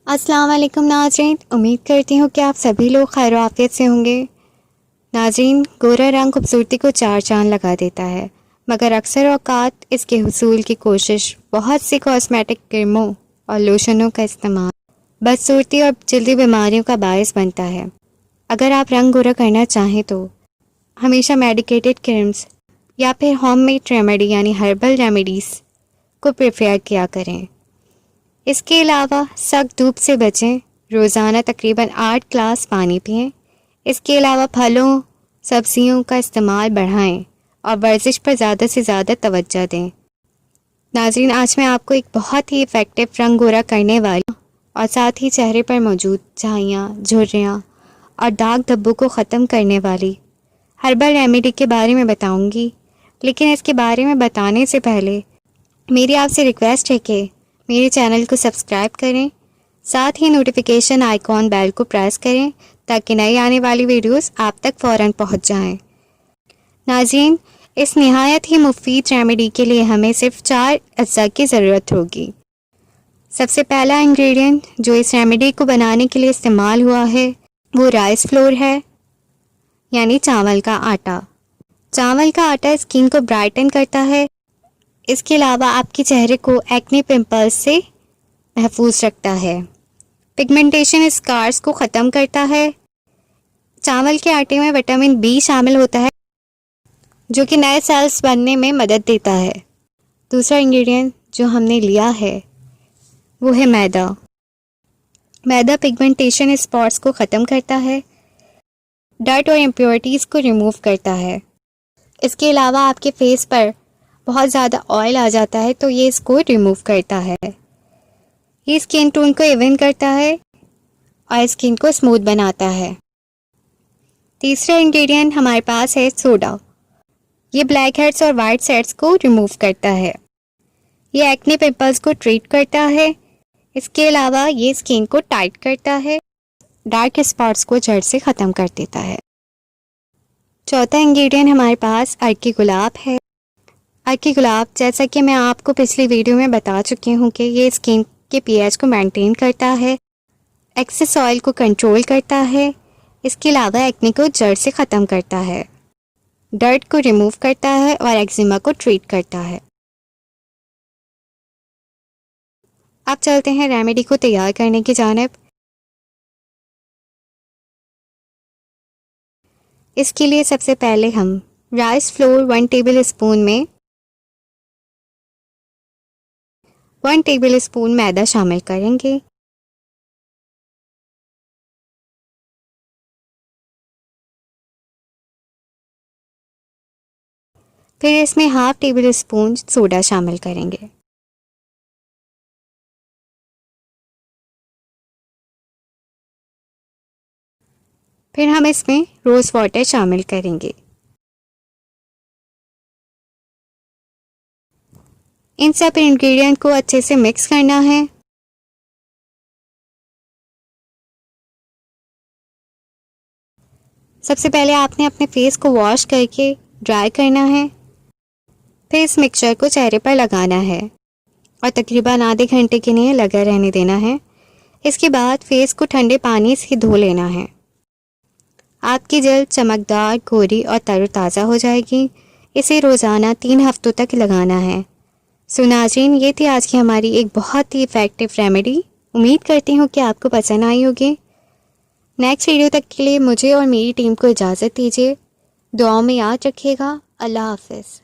अस्सलाम वालेकुम नाज़रीन, उम्मीद करती हूँ कि आप सभी लोग खैर आफियत से होंगे। नाज़रीन, गोरा रंग खूबसूरती को चार चांद लगा देता है, मगर अक्सर औक़ात इसके हुसूल की कोशिश बहुत सी कॉस्मेटिक क्रीमों और लोशनों का इस्तेमाल बदसूरती और जल्दी बीमारियों का बायस बनता है। अगर आप रंग गोरा करना चाहें तो हमेशा मेडिकेटेड क्रीम्स या फिर होममेड रेमेडी यानी हर्बल रेमेडीज़ को प्रेफर किया करें। इसके अलावा सख्त धूप से बचें, रोज़ाना तकरीबन 8 ग्लास पानी पिएं। इसके अलावा फलों सब्जियों का इस्तेमाल बढ़ाएं और वर्जिश पर ज़्यादा से ज़्यादा तवज्जो दें। नाज़रीन, आज मैं आपको एक बहुत ही इफ़ेक्टिव रंग गोरा करने वाली और साथ ही चेहरे पर मौजूद झाइयाँ, झुर्रियाँ और दाग धब्बों को ख़त्म करने वाली हर्बल रेमेडी के बारे में बताऊंगी। लेकिन इसके बारे में बताने से पहले मेरी आपसे रिक्वेस्ट है कि मेरे चैनल को सब्सक्राइब करें, साथ ही नोटिफिकेशन आइकॉन बेल को प्रेस करें ताकि नई आने वाली वीडियोस आप तक फ़ौरन पहुंच जाएं। नाज़रीन, इस नहायत ही मुफीद रेमेडी के लिए हमें सिर्फ 4 अज्जा की ज़रूरत होगी। सबसे पहला इंग्रेडिएंट जो इस रेमेडी को बनाने के लिए इस्तेमाल हुआ है वो राइस फ्लोर है, यानी चावल का आटा। चावल का आटा स्किन को ब्राइटन करता है। इसके अलावा आपके चेहरे को एक्ने पिंपल्स से महफूज रखता है, पिगमेंटेशन स्कार्स को ख़त्म करता है। चावल के आटे में विटामिन बी शामिल होता है जो कि नए सेल्स बनने में मदद देता है। दूसरा इंग्रेडिएंट जो हमने लिया है वो है मैदा। मैदा पिगमेंटेशन स्पॉट्स को ख़त्म करता है, डर्ट और इम्प्योरिटीज़ को रिमूव करता है। इसके अलावा आपके फेस पर बहुत ज़्यादा ऑयल आ जाता है तो ये इसको रिमूव करता है। ये स्किन टोन को इवन करता है और स्किन को स्मूथ बनाता है। तीसरा इंग्रेडिएंट हमारे पास है सोडा। ये ब्लैक हेड्स और वाइट सेट्स को रिमूव करता है। ये एक्ने पिंपल्स को ट्रीट करता है। इसके अलावा ये स्किन को टाइट करता है, डार्क स्पॉट्स को जड़ से ख़त्म कर देता है। चौथा इंग्रेडिएंट हमारे पास अर्की गुलाब है। अर्की गुलाब, जैसा कि मैं आपको पिछली वीडियो में बता चुकी हूँ कि ये स्किन के पीएच को मेंटेन करता है, एक्सेस ऑयल को कंट्रोल करता है। इसके अलावा एक्ने को जड़ से ख़त्म करता है, डर्ट को रिमूव करता है और एक्जिमा को ट्रीट करता है। अब चलते हैं रेमेडी को तैयार करने की जानिब। इसके लिए सबसे पहले हम राइस फ्लोर 1 टेबल स्पून में 1 टेबल स्पून मैदा शामिल करेंगे। फिर इसमें हाफ टेबल स्पून सोडा शामिल करेंगे। फिर हम इसमें रोज़ वाटर शामिल करेंगे। इन सब इंग्रेडिएंट को अच्छे से मिक्स करना है। सबसे पहले आपने अपने फेस को वॉश करके ड्राई करना है। फिर इस मिक्सचर को चेहरे पर लगाना है और तकरीबन आधे घंटे के लिए लगा रहने देना है। इसके बाद फेस को ठंडे पानी से धो लेना है। आपकी जल्द चमकदार, गोरी और तरोताज़ा हो जाएगी। इसे रोज़ाना 3 हफ्तों तक लगाना है। सो नाज़रीन, ये थी आज की हमारी एक बहुत ही इफ़ेक्टिव रेमेडी। उम्मीद करती हूँ कि आपको पसंद आई होगी। नेक्स्ट वीडियो तक के लिए मुझे और मेरी टीम को इजाज़त दीजिए। दुआओं में याद रखिएगा। अल्लाह हाफ़िज़।